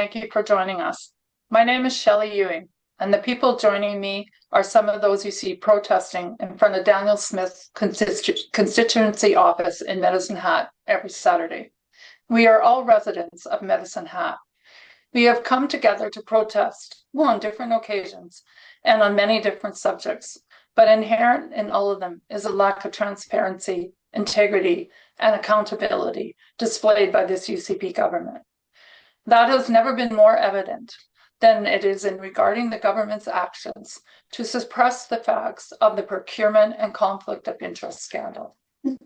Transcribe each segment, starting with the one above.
thank you for joining us. My name is Shelley Euing, and the people joining me are some of those you see protesting in front of Danielle Smith's constituency office in Medicine Hat every Saturday. We are all residents of Medicine Hat. We have come together to protest, on different occasions and on many different subjects, but inherent in all of them is a lack of transparency, integrity, and accountability displayed by this UCP government. That has never been more evident than it is in regarding the government's actions to suppress the facts of the procurement and conflict of interest scandal. The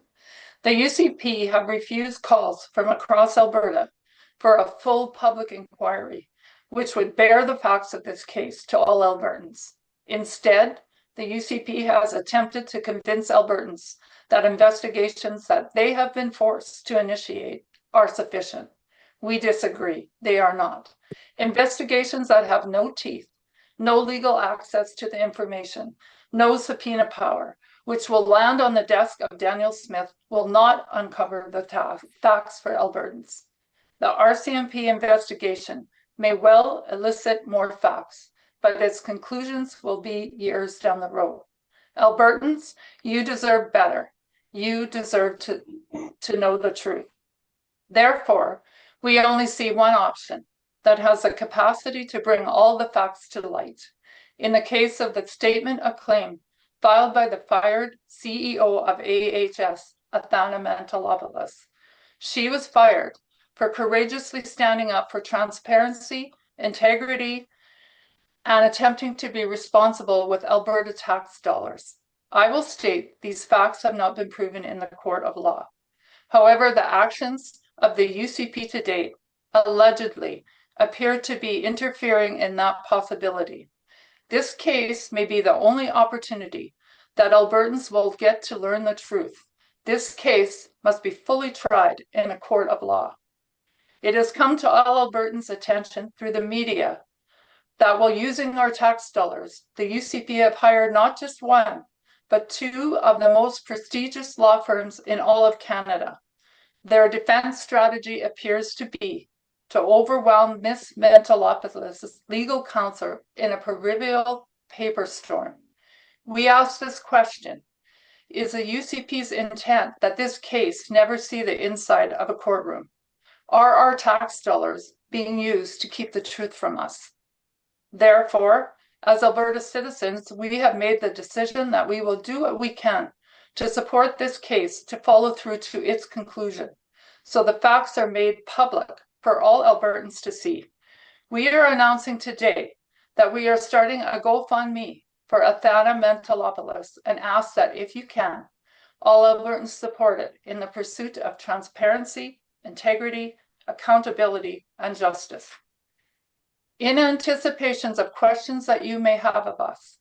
UCP have refused calls from across Alberta for a full public inquiry, which would bear the facts of this case to all Albertans. Instead, the UCP has attempted to convince Albertans that investigations that they have been forced to initiate are sufficient. We disagree. They are not. Investigations that have no teeth, no legal access to the information, no subpoena power, which will land on the desk of Danielle Smith, will not uncover the facts for Albertans. The RCMP investigation may well elicit more facts, but its conclusions will be years down the road. Albertans, you deserve better. You deserve to know the truth. Therefore, we only see one option that has the capacity to bring all the facts to light. In the case of the statement of claim filed by the fired CEO of AHS, Athana Mentzelopoulos, she was fired for courageously standing up for transparency, integrity, and attempting to be responsible with Alberta tax dollars. I will state these facts have not been proven in the court of law. However, the actions of the UCP to date allegedly appear to be interfering in that possibility. This case may be the only opportunity that Albertans will get to learn the truth. This case must be fully tried in a court of law. It has come to all Albertans' attention through the media that while using our tax dollars, the UCP have hired not just one, but two of the most prestigious law firms in all of Canada. Their defense strategy appears to be to overwhelm Ms. Mentzelopoulos' legal counsel in a proverbial paper storm. We ask this question: is the UCP's intent that this case never see the inside of a courtroom? Are our tax dollars being used to keep the truth from us? Therefore, as Alberta citizens, we have made the decision that we will do what we can to support this case to follow through to its conclusion, so the facts are made public for all Albertans to see. We are announcing today that we are starting a GoFundMe for Athana Mentzelopoulos and ask that if you can, all Albertans support it in the pursuit of transparency, integrity, accountability, and justice. In anticipation of questions that you may have of us,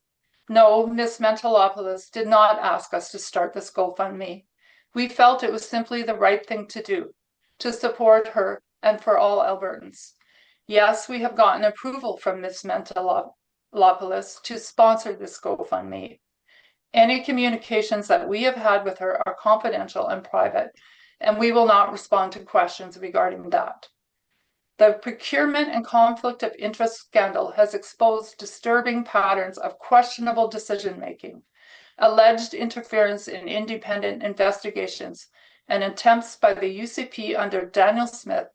no, Ms. Mentzelopoulos did not ask us to start this GoFundMe. We felt it was simply the right thing to do, to support her and for all Albertans. Yes, we have gotten approval from Ms. Mentzelopoulos to sponsor this GoFundMe. Any communications that we have had with her are confidential and private, and we will not respond to questions regarding that. The procurement and conflict of interest scandal has exposed disturbing patterns of questionable decision-making, alleged interference in independent investigations, and attempts by the UCP under Danielle Smith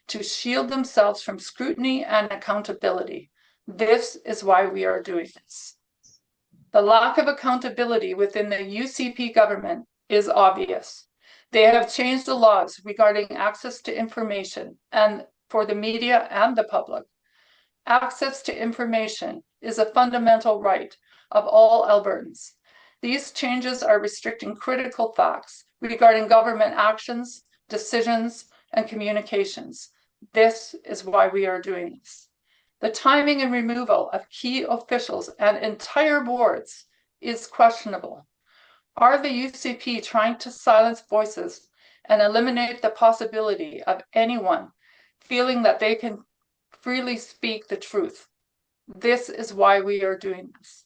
to shield themselves from scrutiny and accountability. This is why we are doing this. The lack of accountability within the UCP government is obvious. They have changed the laws regarding access to information and for the media and the public. Access to information is a fundamental right of all Albertans. These changes are restricting critical facts regarding government actions, decisions, and communications. This is why we are doing this. The timing and removal of key officials and entire boards is questionable. Are the UCP trying to silence voices and eliminate the possibility of anyone feeling that they can freely speak the truth? This is why we are doing this.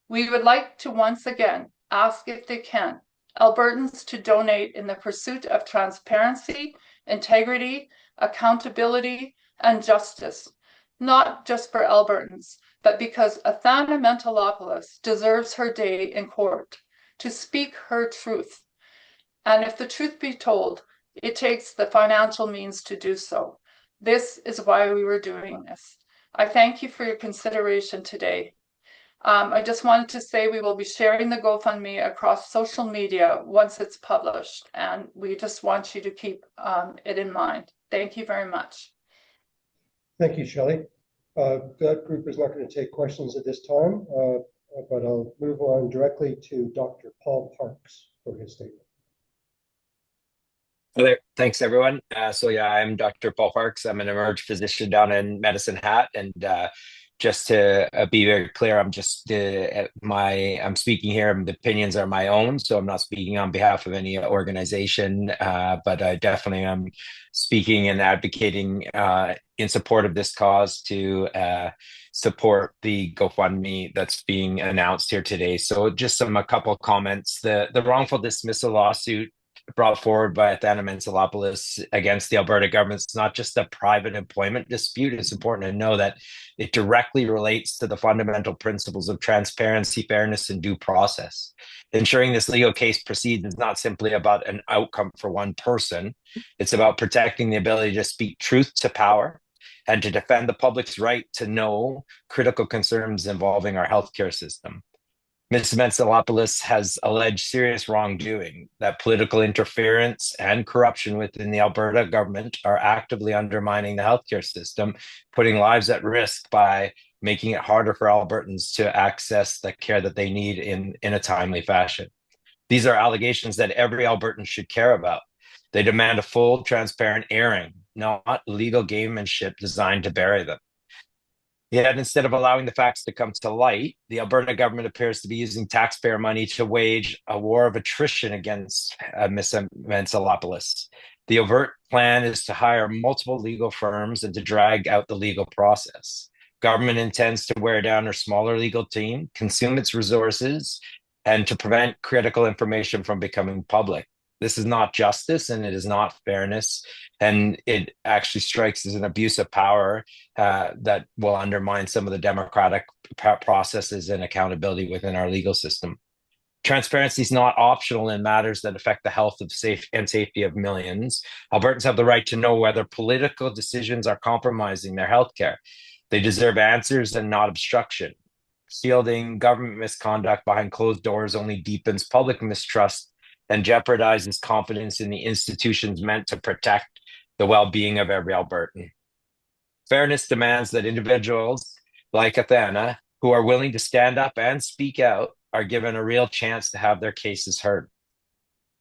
We would like to once again ask, if they can, Albertans to donate in the pursuit of transparency, integrity, accountability, and justice, not just for Albertans, but because Athana Mentzelopoulos deserves her day in court to speak her truth. And if the truth be told, it takes the financial means to do so. This is why we were doing this. I thank you for your consideration today. I just wanted to say we will be sharing the GoFundMe across social media once it's published, and we just want you to keep it in mind. Thank you very much. Thank you, Shelley. That group is not going to take questions at this time, but I'll move on directly to Dr. Paul Parks for his statement. Hello there. Thanks, everyone. I'm Dr. Paul Parks. I'm an emergency physician down in Medicine Hat, and just to be very clear, I'm speaking here. The opinions are my own, so I'm not speaking on behalf of any organization. But I definitely am speaking and advocating in support of this cause to support the GoFundMe that's being announced here today. So just a couple comments. The wrongful dismissal lawsuit brought forward by Athana Mentzelopoulos against the Alberta government is not just a private employment dispute. It's important to know that it directly relates to the fundamental principles of transparency, fairness, and due process. Ensuring this legal case proceeds is not simply about an outcome for one person. It's about protecting the ability to speak truth to power and to defend the public's right to know critical concerns involving our healthcare system. Ms. Mentzelopoulos has alleged serious wrongdoing, that political interference and corruption within the Alberta government are actively undermining the healthcare system, putting lives at risk by making it harder for Albertans to access the care that they need in a timely fashion. These are allegations that every Albertan should care about. They demand a full, transparent airing, not legal gamemanship designed to bury them. Yet instead of allowing the facts to come to light, the Alberta government appears to be using taxpayer money to wage a war of attrition against Ms. Mentzelopoulos. The overt plan is to hire multiple legal firms and to drag out the legal process. Government intends to wear down her smaller legal team, consume its resources, and to prevent critical information from becoming public. This is not justice, and it is not fairness, and it actually strikes as an abuse of power that will undermine some of the democratic processes and accountability within our legal system. Transparency is not optional in matters that affect the health and safety of millions. Albertans have the right to know whether political decisions are compromising their healthcare. They deserve answers and not obstruction. Shielding government misconduct behind closed doors only deepens public mistrust and jeopardizes confidence in the institutions meant to protect the well-being of every Albertan. Fairness demands that individuals like Athana, who are willing to stand up and speak out, are given a real chance to have their cases heard.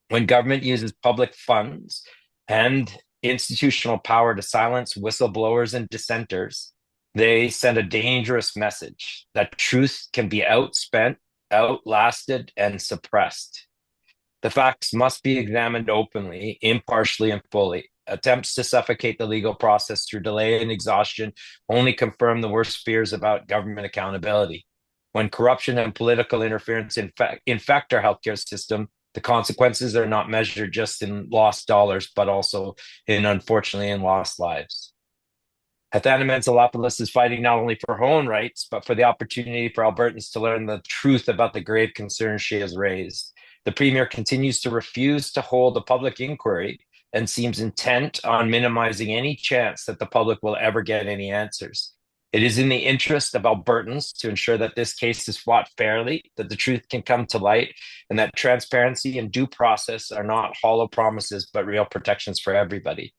When government uses public funds and institutional power to silence whistleblowers and dissenters, they send a dangerous message that truth can be outspent, outlasted, and suppressed. The facts must be examined openly, impartially, and fully. Attempts to suffocate the legal process through delay and exhaustion only confirm the worst fears about government accountability. When corruption and political interference infect our healthcare system, the consequences are not measured just in lost dollars, but also unfortunately, in lost lives. Athana Mentzelopoulos is fighting not only for her own rights, but for the opportunity for Albertans to learn the truth about the grave concerns she has raised. The Premier continues to refuse to hold a public inquiry and seems intent on minimizing any chance that the public will ever get any answers. It is in the interest of Albertans to ensure that this case is fought fairly, that the truth can come to light, and that transparency and due process are not hollow promises, but real protections for everybody.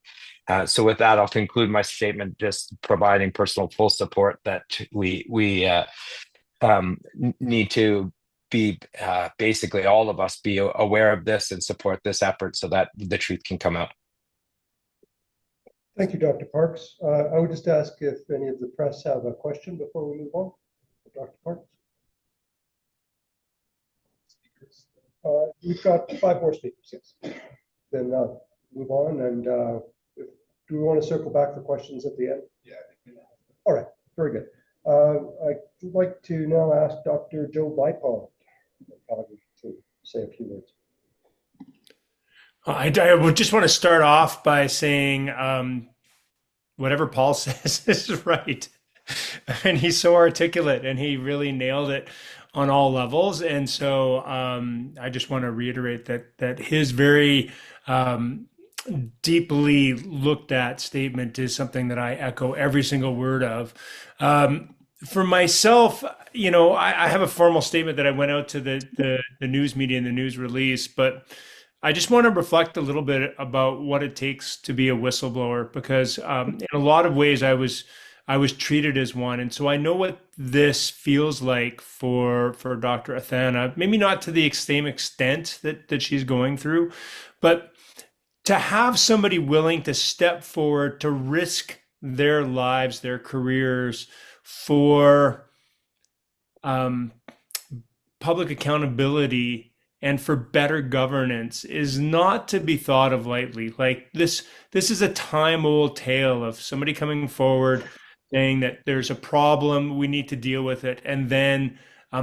So with that, I'll conclude my statement, just providing personal full support that we need to be basically all of us be aware of this and support this effort so that the truth can come out. Thank you, Dr. Parks. I would just ask if any of the press have a question before we move on. Dr. Parks? We've got 5 more speakers, yes. Then move on, and do we want to circle back for questions at the end? Yeah. All right, very good. I'd like to now ask Dr. Joe Bipon to say a few words. I would just want to start off by saying whatever Paul says is right. And he's so articulate and he really nailed it on all levels. And so I just want to reiterate that his very deeply looked at statement is something that I echo every single word of. For myself, I have a formal statement that I went out to the news media and the news release, but I just want to reflect a little bit about what it takes to be a whistleblower because in a lot of ways I was treated as one, and so I know what this feels like for Dr. Athana. Maybe not to the same extent that she's going through, but to have somebody willing to step forward to risk their lives, their careers for public accountability and for better governance is not to be thought of lightly. Like this is a time-old tale of somebody coming forward saying that there's a problem, we need to deal with it, and then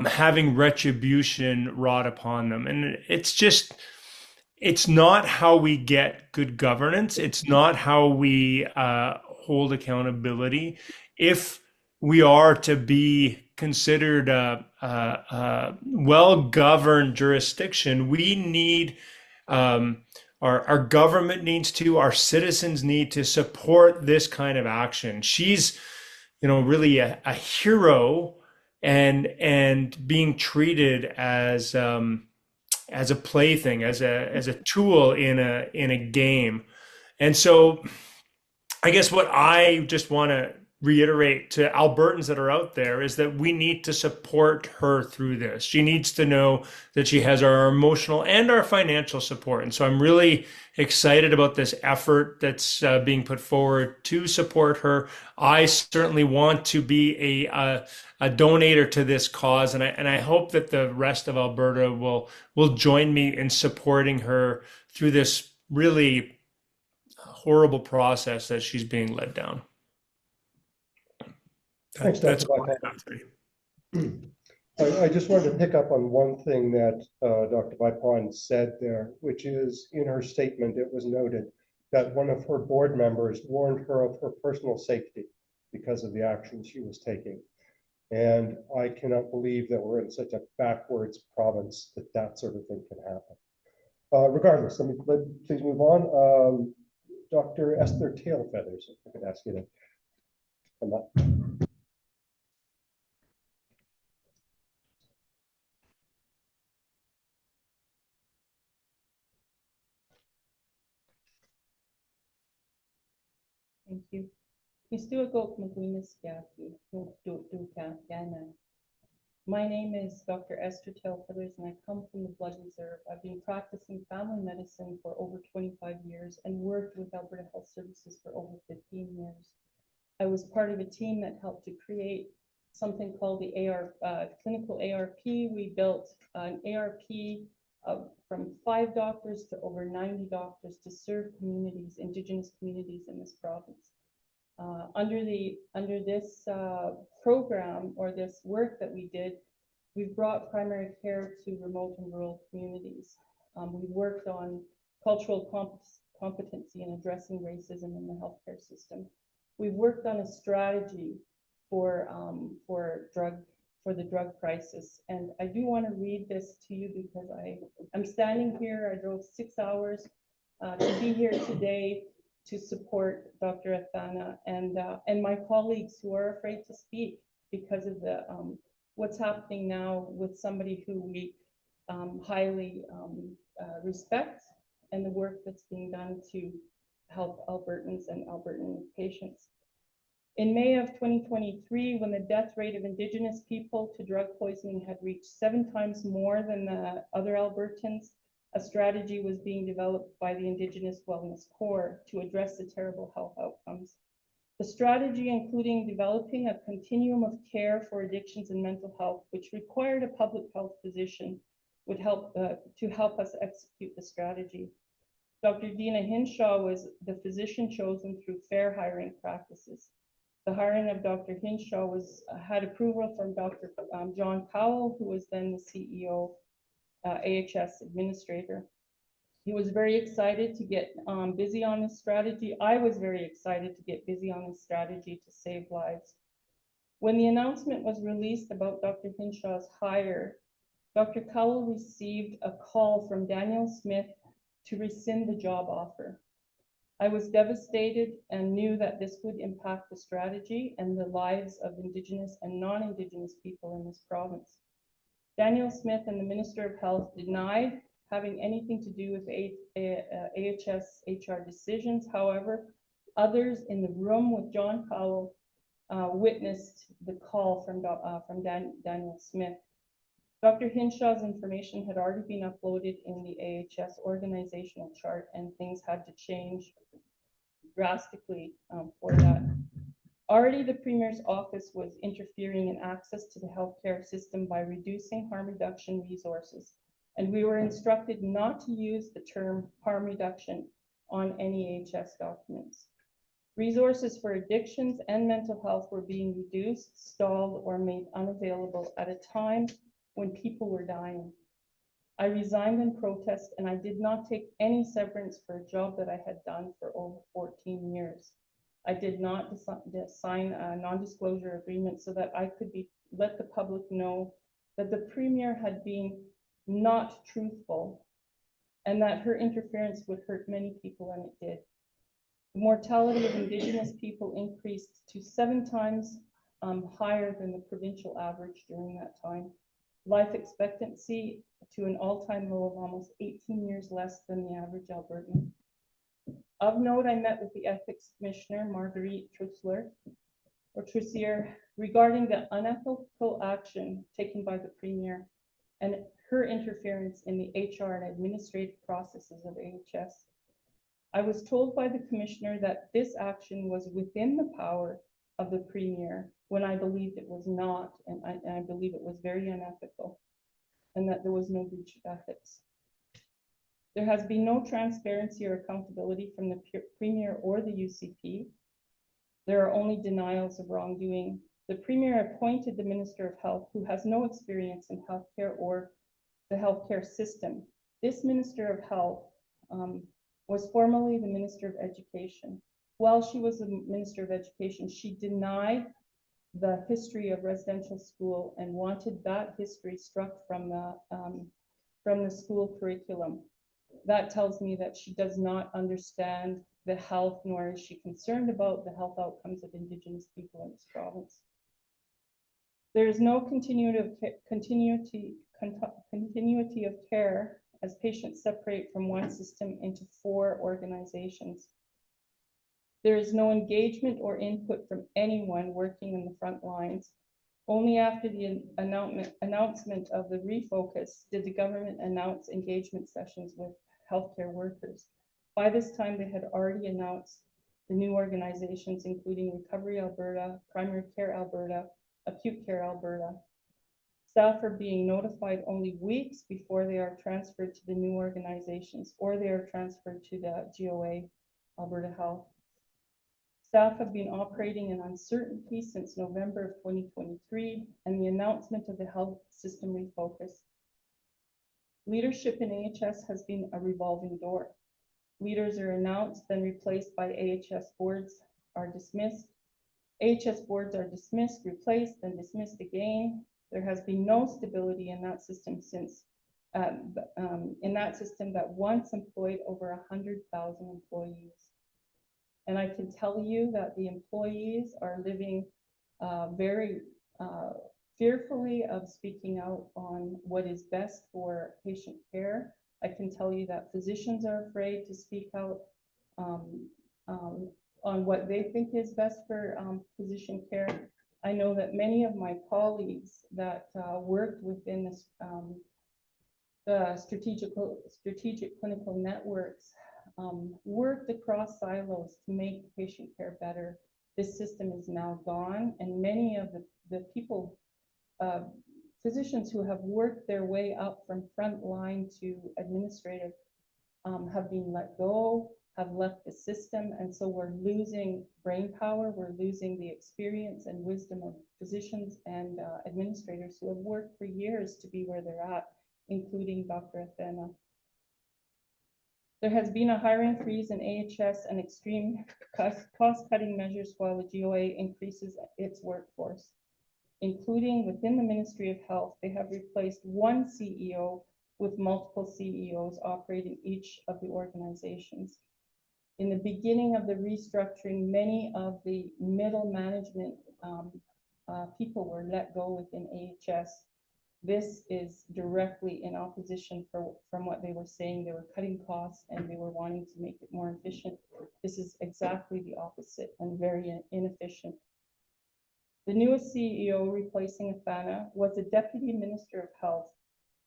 having retribution wrought upon them. And it's not how we get good governance. It's not how we hold accountability. If we are to be considered a well-governed jurisdiction, we need our government needs to, our citizens need to support this kind of action. She's, really a hero and being treated as a plaything, as a tool in a game. And so I guess what I just want to reiterate to Albertans that are out there is that we need to support her through this. She needs to know that she has our emotional and our financial support. And so I'm really excited about this effort that's being put forward to support her. I certainly want to be a donator to this cause, and I hope that the rest of Alberta will join me in supporting her through this really horrible process that she's being led down. Thanks, Dr. I just wanted to pick up on one thing that Dr. Vipon said there, which is in her statement, it was noted that one of her board members warned her of her personal safety because of the action she was taking. And I cannot believe that we're in such a backwards province that sort of thing can happen. Regardless, please move on. Dr. Esther Tails, if I could ask you to come up. Thank you. My name is Dr. Esther Tails, and I come from the Blood Reserve. I've been practicing family medicine for over 25 years and worked with Alberta Health Services for over 15 years. I was part of a team that helped to create something called the clinical ARP. We built an ARP from 5 doctors to over 90 doctors to serve communities, Indigenous communities in this province. Under this program or this work that we did, we've brought primary care to remote and rural communities. We worked on cultural competency in addressing racism in the healthcare system. We've worked on a strategy for the drug crisis, and I do want to read this to you because I'm standing here. I drove 6 hours to be here today to support Dr. Athana and my colleagues who are afraid to speak because of the what's happening now with somebody who we highly respect and the work that's being done to help Albertans and Albertan patients. In May of 2023, when the death rate of Indigenous people to drug poisoning had reached 7 times more than the other Albertans, a strategy was being developed by the Indigenous Wellness Corps to address the terrible health outcomes. The strategy, including developing a continuum of care for addictions and mental health, which required a public health physician, would help to help us execute the strategy. Dr. Dina Hinshaw was the physician chosen through fair hiring practices. The hiring of Dr. Hinshaw had approval from Dr. John Powell, who was then the CEO, AHS administrator. He was very excited to get busy on this strategy. I was very excited to get busy on this strategy to save lives. When the announcement was released about Dr. Hinshaw's hire, Dr. Cowell received a call from Danielle Smith to rescind the job offer. I was devastated and knew that this would impact the strategy and the lives of Indigenous and non-Indigenous people in this province. Danielle Smith and the Minister of Health denied having anything to do with AHS HR decisions. However, others in the room with John Cowell witnessed the call from Danielle Smith. Dr. Hinshaw's information had already been uploaded in the AHS organizational chart, and things had to change drastically for that. Already the Premier's office was interfering in access to the healthcare system by reducing harm reduction resources, and we were instructed not to use the term harm reduction on any AHS documents. Resources for addictions and mental health were being reduced, stalled, or made unavailable at a time when people were dying. I resigned in protest, and I did not take any severance for a job that I had done for over 14 years. I did not sign a non-disclosure agreement so that I could let the public know that the Premier had been not truthful and that her interference would hurt many people, and it did. The mortality of Indigenous people increased to 7 times higher than the provincial average during that time. Life expectancy to an all-time low of almost 18 years less than the average Albertan. Of note, I met with the Ethics Commissioner, Marguerite Trussier, regarding the unethical action taken by the Premier and her interference in the HR and administrative processes of AHS. I was told by the Commissioner that this action was within the power of the Premier, when I believed it was not, and I believe it was very unethical, and that there was no breach of ethics. There has been no transparency or accountability from the Premier or the UCP. There are only denials of wrongdoing. The Premier appointed the Minister of Health, who has no experience in healthcare or the healthcare system. This Minister of Health was formerly the Minister of Education. While she was the Minister of Education, she denied the history of residential school and wanted that history struck from the school curriculum. That tells me that she does not understand the health, nor is she concerned about the health outcomes of Indigenous people in this province. There is no continuity of care as patients separate from one system into 4 organizations. There is no engagement or input from anyone working in the front lines. Only after the announcement of the refocus did the government announce engagement sessions with healthcare workers. By this time, they had already announced the new organizations, including Recovery Alberta, Primary Care Alberta, Acute Care Alberta. Staff are being notified only weeks before they are transferred to the new organizations, or they are transferred to the GOA, Alberta Health. Staff have been operating in uncertainty since November of 2023 and the announcement of the health system refocus. Leadership in AHS has been a revolving door. Leaders are announced, then replaced by AHS boards are dismissed. AHS boards are dismissed, replaced, then dismissed again. There has been no stability in that system since that once employed over 100,000 employees. And I can tell you that the employees are living very fearfully of speaking out on what is best for patient care. I can tell you that physicians are afraid to speak out on what they think is best for physician care. I know that many of my colleagues that worked within this, the strategic clinical networks worked across silos to make patient care better. This system is now gone, and many of the people, physicians who have worked their way up from front line to administrative have been let go, have left the system, and so we're losing brain power, we're losing the experience and wisdom of physicians and administrators who have worked for years to be where they're at, including Dr. Athana. There has been a hiring freeze in AHS and extreme cost-cutting measures while the GOA increases its workforce, including within the Ministry of Health. They have replaced one CEO with multiple CEOs operating each of the organizations. In the beginning of the restructuring, many of the middle management people were let go within AHS. This is directly in opposition from what they were saying. They were cutting costs and they were wanting to make it more efficient. This is exactly the opposite and very inefficient. The newest CEO replacing Athana was the Deputy Minister of Health.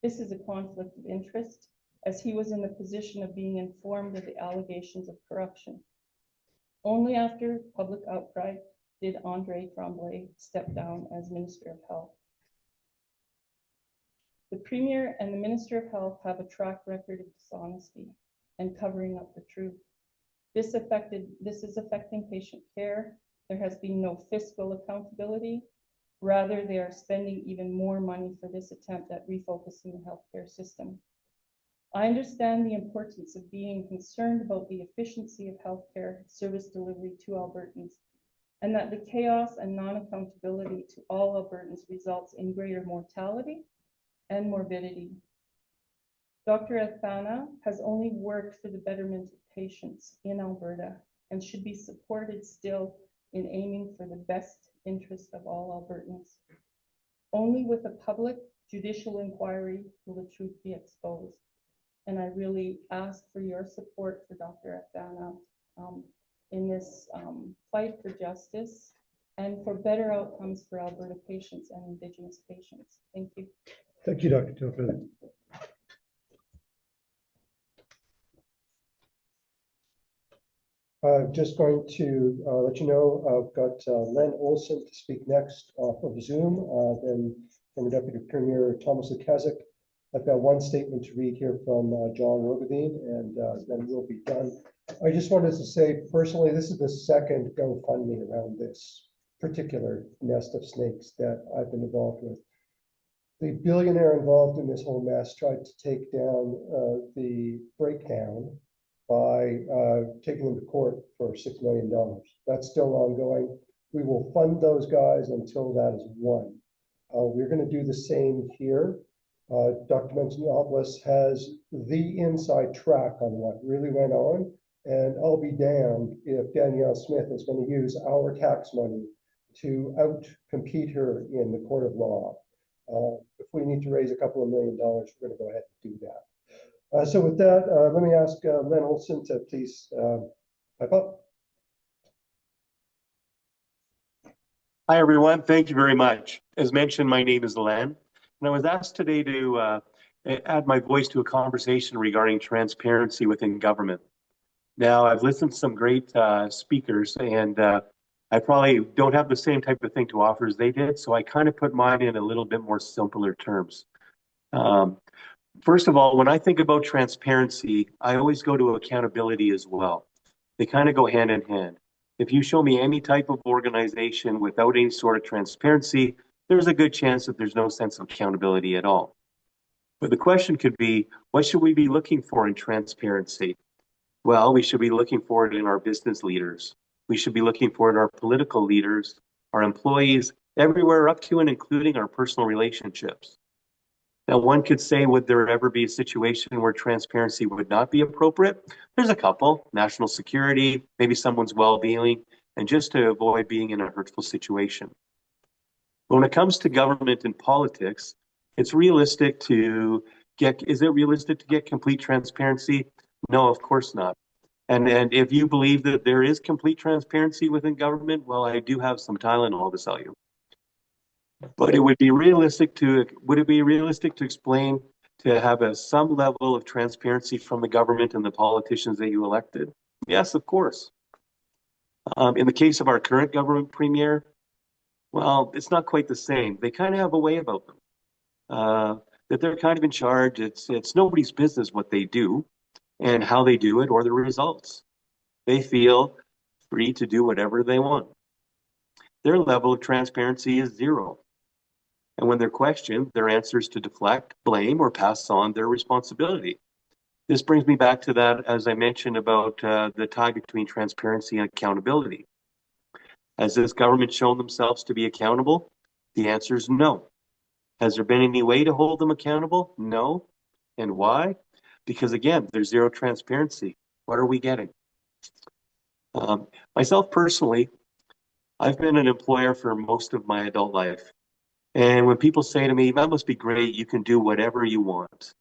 This is a conflict of interest, as he was in the position of being informed of the allegations of corruption. Only after public outcry did Andre Tremblay step down as Minister of Health. The Premier and the Minister of Health have a track record of dishonesty and covering up the truth. This is affecting patient care. There has been no fiscal accountability. Rather, they are spending even more money for this attempt at refocusing the healthcare system. I understand the importance of being concerned about the efficiency of healthcare service delivery to Albertans, and that the chaos and non-accountability to all Albertans results in greater mortality and morbidity. Dr. Athana has only worked for the betterment of patients in Alberta and should be supported still in aiming for the best interest of all Albertans. Only with a public judicial inquiry will the truth be exposed. And I really ask for your support for Dr. Athana in this fight for justice and for better outcomes for Alberta patients and Indigenous patients. Thank you. Thank you, Dr. Tails, for that. I'm just going to let you know I've got Len Olson to speak next off of Zoom, then former Deputy Premier Thomas Lukaszuk. I've got one statement to read here from John Rogadine, and then we'll be done. I just wanted to say, personally, this is the second GoFundMe around this particular nest of snakes that I've been involved with. The billionaire involved in this whole mess tried to take down the breakdown by taking them to court for $6 million. That's still ongoing. We will fund those guys until that is won. We're going to do the same here. Dr. Mentzelopoulos has the inside track on what really went on, and I'll be damned if Danielle Smith is going to use our tax money to out-compete her in the court of law. If we need to raise a couple of $1 million, we're going to go ahead and do that. So with that, let me ask Len Olson to please pipe up. Hi, everyone. Thank you very much. As mentioned, my name is Len, and I was asked today to add my voice to a conversation regarding transparency within government. Now, I've listened to some great speakers, and I probably don't have the same type of thing to offer as they did, so I kind of put mine in a little bit more simpler terms. First of all, when I think about transparency, I always go to accountability as well. They kind of go hand in hand. If you show me any type of organization without any sort of transparency, there's a good chance that there's no sense of accountability at all. But the question could be, what should we be looking for in transparency? Well, we should be looking for it in our business leaders. We should be looking for it in our political leaders, our employees, everywhere up to and including our personal relationships. Now, one could say, would there ever be a situation where transparency would not be appropriate? There's a couple: national security, maybe someone's well-being, and just to avoid being in a hurtful situation. But when it comes to government and politics, is it realistic to get complete transparency? No, of course not. And if you believe that there is complete transparency within government, well, I do have some Tylenol to sell you. But would it be realistic to explain, to have some level of transparency from the government and the politicians that you elected? Yes, of course. In the case of our current government premier, well, it's not quite the same. They kind of have a way about them, that they're kind of in charge. It's nobody's business what they do and how they do it or the results. They feel free to do whatever they want. Their level of transparency is zero. And when they're questioned, their answer is to deflect, blame, or pass on their responsibility. This brings me back to that, as I mentioned, about the tie between transparency and accountability. Has this government shown themselves to be accountable? The answer is no. Has there been any way to hold them accountable? No. And why? Because again, there's zero transparency. What are we getting? Myself personally, I've been an employer for most of my adult life. And when people say to me, that must be great, you can do whatever you want,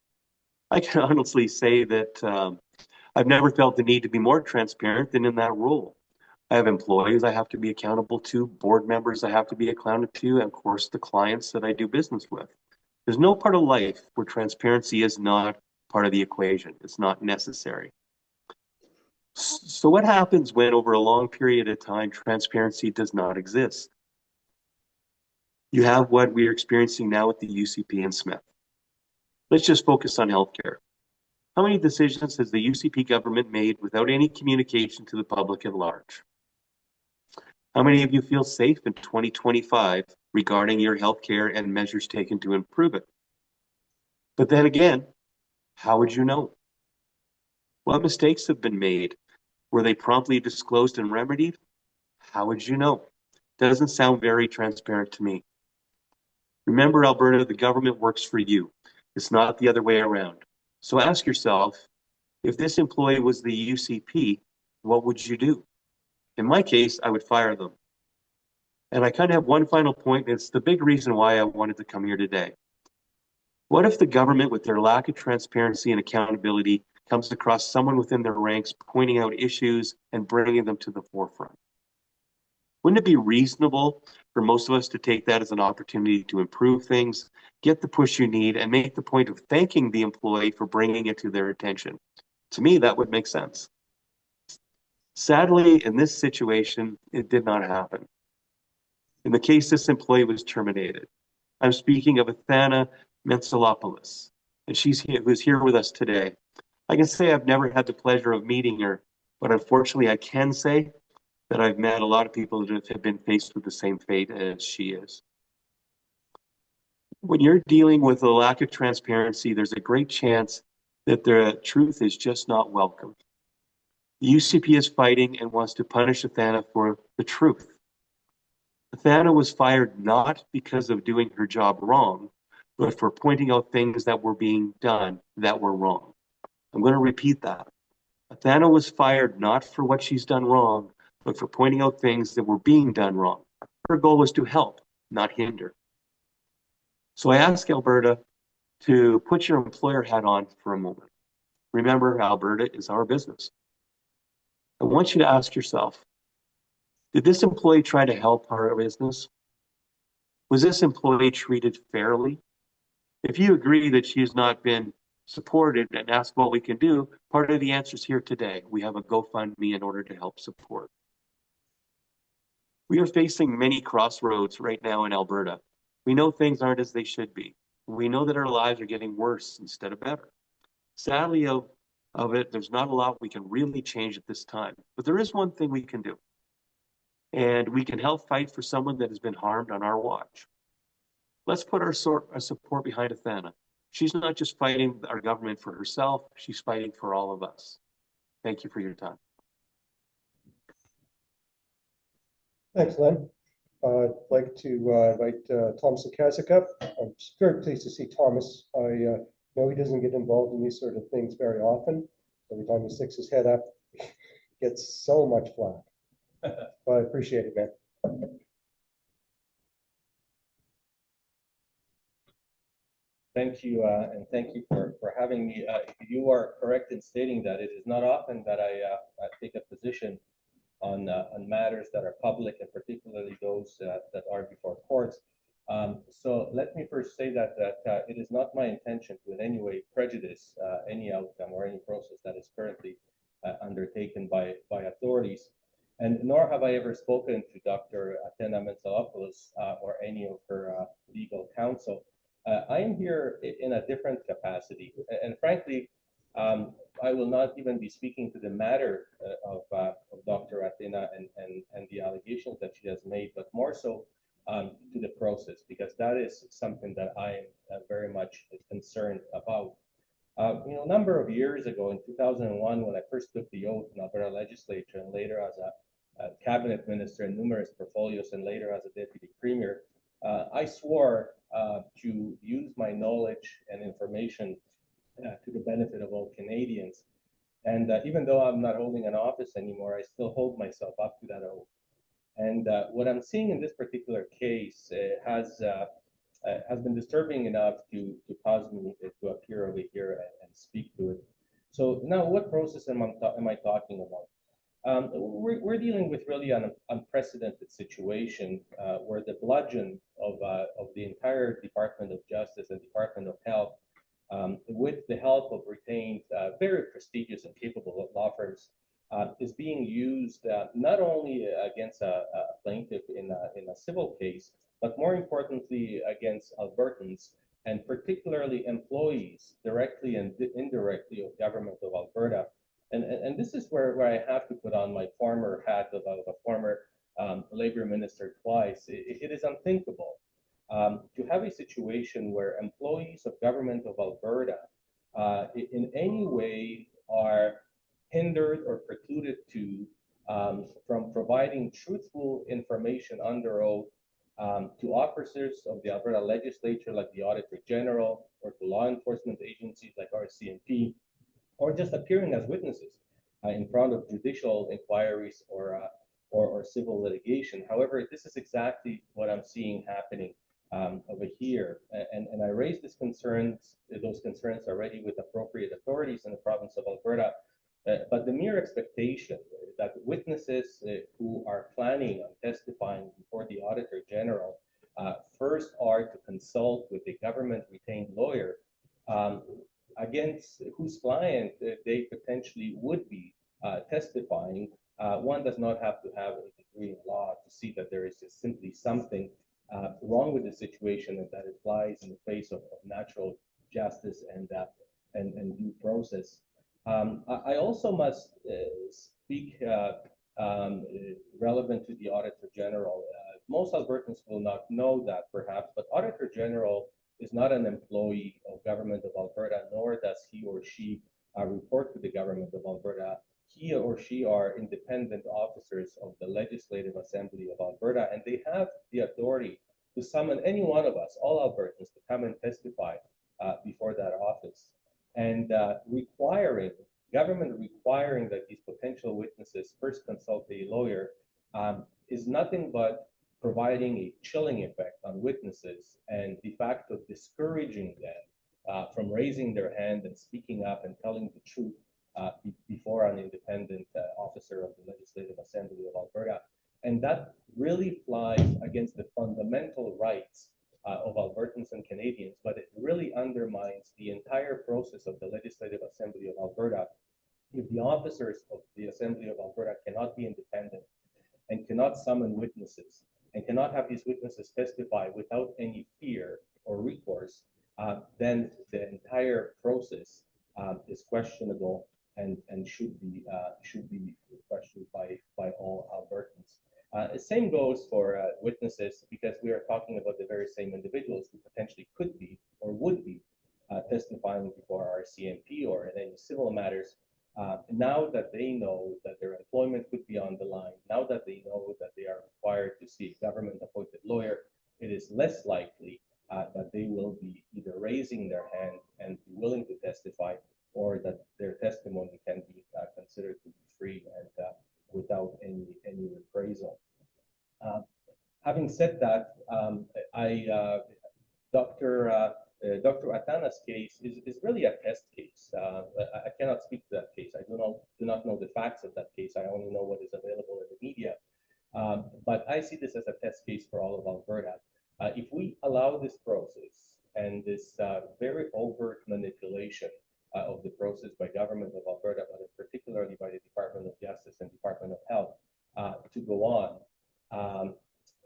I can honestly say that I've never felt the need to be more transparent than in that role. I have employees I have to be accountable to, board members I have to be accountable to, and of course, the clients that I do business with. There's no part of life where transparency is not part of the equation. It's not necessary. So what happens when over a long period of time, transparency does not exist? You have what we're experiencing now with the UCP and Smith. Let's just focus on healthcare. How many decisions has the UCP government made without any communication to the public at large? How many of you feel safe in 2025 regarding your healthcare and measures taken to improve it? But then again, how would you know? What mistakes have been made? Were they promptly disclosed and remedied? How would you know? Doesn't sound very transparent to me. Remember, Alberta, the government works for you. It's not the other way around. So ask yourself, if this employee was the UCP, what would you do? In my case, I would fire them. And I kind of have one final point. It's the big reason why I wanted to come here today. What if the government, with their lack of transparency and accountability, comes across someone within their ranks pointing out issues and bringing them to the forefront? Wouldn't it be reasonable for most of us to take that as an opportunity to improve things, get the push you need, and make the point of thanking the employee for bringing it to their attention? To me, that would make sense. Sadly, in this situation, it did not happen. In the case, this employee was terminated. I'm speaking of Athana Mentzelopoulos, and who's here with us today. I can say I've never had the pleasure of meeting her, but unfortunately, I can say that I've met a lot of people that have been faced with the same fate as she is. When you're dealing with a lack of transparency, there's a great chance that the truth is just not welcome. The UCP is fighting and wants to punish Athana for the truth. Athana was fired not because of doing her job wrong, but for pointing out things that were being done that were wrong. I'm going to repeat that. Athana was fired not for what she's done wrong, but for pointing out things that were being done wrong. Her goal was to help, not hinder. So I ask Alberta to put your employer hat on for a moment. Remember, Alberta is our business. I want you to ask yourself, did this employee try to help our business? Was this employee treated fairly? If you agree that she has not been supported and ask what we can do, part of the answer is here today. We have a GoFundMe in order to help support. We are facing many crossroads right now in Alberta. We know things aren't as they should be. We know that our lives are getting worse instead of better. Sadly, of it, there's not a lot we can really change at this time. But there is one thing we can do. And we can help fight for someone that has been harmed on our watch. Let's put our support behind Athana. She's not just fighting our government for herself, she's fighting for all of us. Thank you for your time. Thanks, Len. I'd like to invite Thomas Kazik up. I'm very pleased to see Thomas. I know he doesn't get involved in these sort of things very often. Every time he sticks his head up, he gets so much flack. But I appreciate it, man. Thank you, and thank you for having me. You are correct in stating that it is not often that I take a position on matters that are public, and particularly those that are before courts. So let me first say that it is not my intention to in any way prejudice any outcome or any process that is currently undertaken by authorities. And nor have I ever spoken to Dr. Athana Mentzelopoulos or any of her legal counsel. I am here in a different capacity, and frankly, I will not even be speaking to the matter of Dr. Athana and the allegations that she has made, but more so to the process, because that is something that I am very much concerned about. A number of years ago, in 2001, when I first took the oath in Alberta legislature, and later as a cabinet minister in numerous portfolios, and later as a deputy premier, I swore to use my knowledge and information to the benefit of all Canadians. And even though I'm not holding an office anymore, I still hold myself up to that oath. And what I'm seeing in this particular case has been disturbing enough to cause me to appear over here and speak to it. So now, what process am I talking about? We're dealing with really an unprecedented situation where the bludgeon of the entire Department of Justice and Department of Health, with the help of retained, very prestigious and capable law firms, is being used not only against a plaintiff in a civil case, but more importantly against Albertans, and particularly employees, directly and indirectly, of government of Alberta. And this is where I have to put on my former hat of a former labor minister twice. It is unthinkable to have a situation where employees of government of Alberta in any way are hindered or precluded from providing truthful information under oath to officers of the Alberta legislature, like the Auditor General, or to law enforcement agencies like RCMP, or just appearing as witnesses in front of judicial inquiries or civil litigation. However, this is exactly what I'm seeing happening over here. And I raised those concerns already with appropriate authorities in the province of Alberta. But the mere expectation that witnesses who are planning on testifying before the Auditor General first are to consult with a government retained lawyer against whose client they potentially would be testifying, one does not have to have a degree in law to see that there is just simply something wrong with the situation, and that it flies in the face of natural justice and due process. I also must speak relevant to the Auditor General. Most Albertans will not know that, perhaps, but Auditor General is not an employee of government of Alberta, nor does he or she report to the government of Alberta. He or she are independent officers of the Legislative Assembly of Alberta, and they have the authority to summon any one of us, all Albertans, to come and testify before that office. And government requiring that these potential witnesses first consult a lawyer is nothing but providing a chilling effect on witnesses and de facto discouraging them from raising their hand and speaking up and telling the truth before an independent officer of the Legislative Assembly of Alberta. And that really flies against the fundamental rights of Albertans and Canadians, but it really undermines the entire process of the Legislative Assembly of Alberta. If the officers of the Assembly of Alberta cannot be independent and cannot summon witnesses and cannot have these witnesses testify without any fear or recourse, then the entire process is questionable and should be questioned by all Albertans. The same goes for witnesses, because we are talking about the very same individuals who potentially could be or would be testifying before RCMP or in any civil matters. Now that they know that their employment could be on the line, now that they know that they are required to see a government-appointed lawyer, it is less likely that they will be either raising their hand and be willing to testify, or that their testimony can be considered to be free and without any reprisal. Having said that, Dr. Athana's case is really a test case. I cannot speak to that case. I do not know the facts of that case. I only know what is available in the media. But I see this as a test case for all of Alberta. If we allow this process and this very overt manipulation of the process by government of Alberta, but particularly by the Department of Justice and Department of Health, to go on,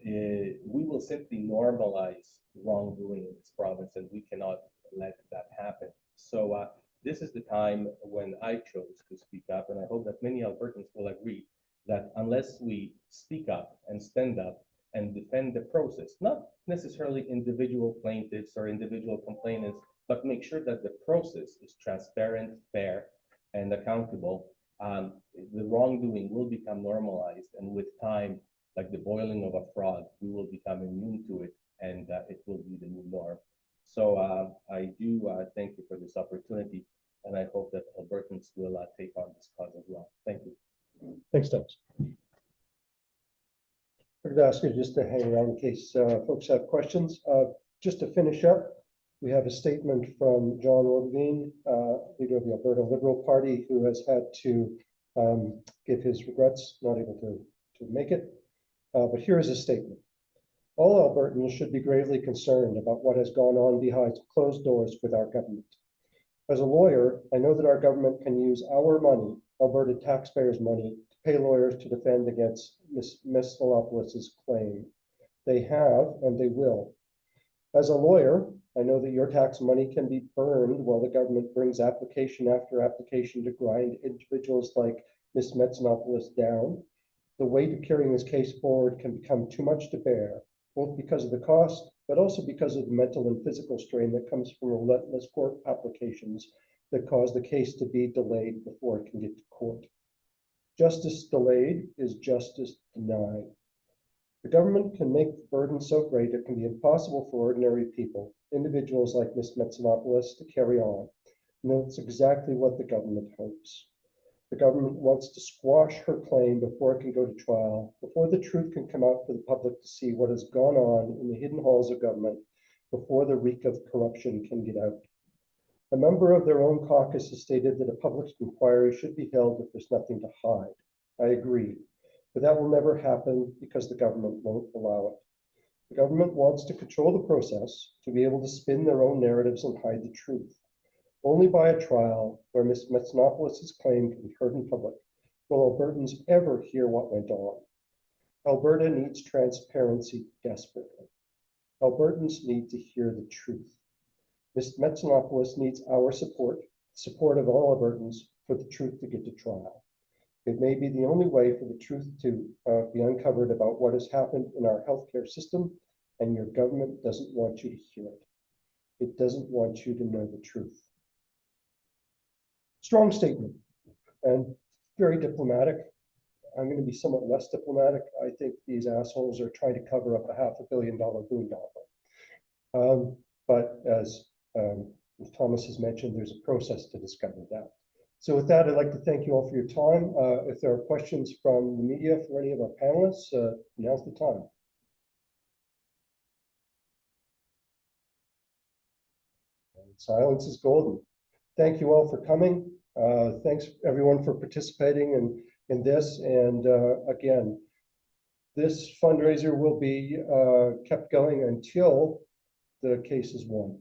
we will simply normalize wrongdoing in this province, and we cannot let that happen. So this is the time when I chose to speak up, and I hope that many Albertans will agree that unless we speak up and stand up and defend the process, not necessarily individual plaintiffs or individual complainants, but make sure that the process is transparent, fair, and accountable. The wrongdoing will become normalized, and with time, like the boiling of a frog, we will become immune to it, and it will be the new norm. So I do thank you for this opportunity, and I hope that Albertans will take on this cause as well. Thank you. Thanks, Thomas. I'm going to ask you just to hang around in case folks have questions. Just to finish up, we have a statement from John Roggeveen, leader of the Alberta Liberal Party, who has had to give his regrets, not able to make it. But here is a statement. All Albertans should be gravely concerned about what has gone on behind closed doors with our government. As a lawyer, I know that our government can use our money, Alberta taxpayers' money, to pay lawyers to defend against Ms. Mentzelopoulos' claim. They have, and they will. As a lawyer, I know that your tax money can be burned while the government brings application after application to grind individuals like Ms. Mentzelopoulos down. The weight of carrying this case forward can become too much to bear, both because of the cost, but also because of the mental and physical strain that comes from relentless court applications that cause the case to be delayed before it can get to court. Justice delayed is justice denied. The government can make the burden so great it can be impossible for ordinary people, individuals like Ms. Mentzelopoulos, to carry on. And that's exactly what the government hopes. The government wants to squash her claim before it can go to trial, before the truth can come out for the public to see what has gone on in the hidden halls of government, before the reek of corruption can get out. A member of their own caucus has stated that a public inquiry should be held if there's nothing to hide. I agree, but that will never happen because the government won't allow it. The government wants to control the process, to be able to spin their own narratives and hide the truth. Only by a trial where Ms. Mentzelopoulos' claim can be heard in public will Albertans ever hear what went on. Alberta needs transparency desperately. Albertans need to hear the truth. Ms. Mentzelopoulos needs our support, support of all Albertans, for the truth to get to trial. It may be the only way for the truth to be uncovered about what has happened in our healthcare system, and your government doesn't want you to hear it. It doesn't want you to know the truth. Strong statement and very diplomatic. I'm going to be somewhat less diplomatic. I think these assholes are trying to cover up a $500 million boondoggle. But as Thomas has mentioned, there's a process to discover that. So with that, I'd like to thank you all for your time. If there are questions from the media for any of our panelists, now's the time. And silence is golden. Thank you all for coming. Thanks everyone for participating in this. And again, this fundraiser will be kept going until the case is won.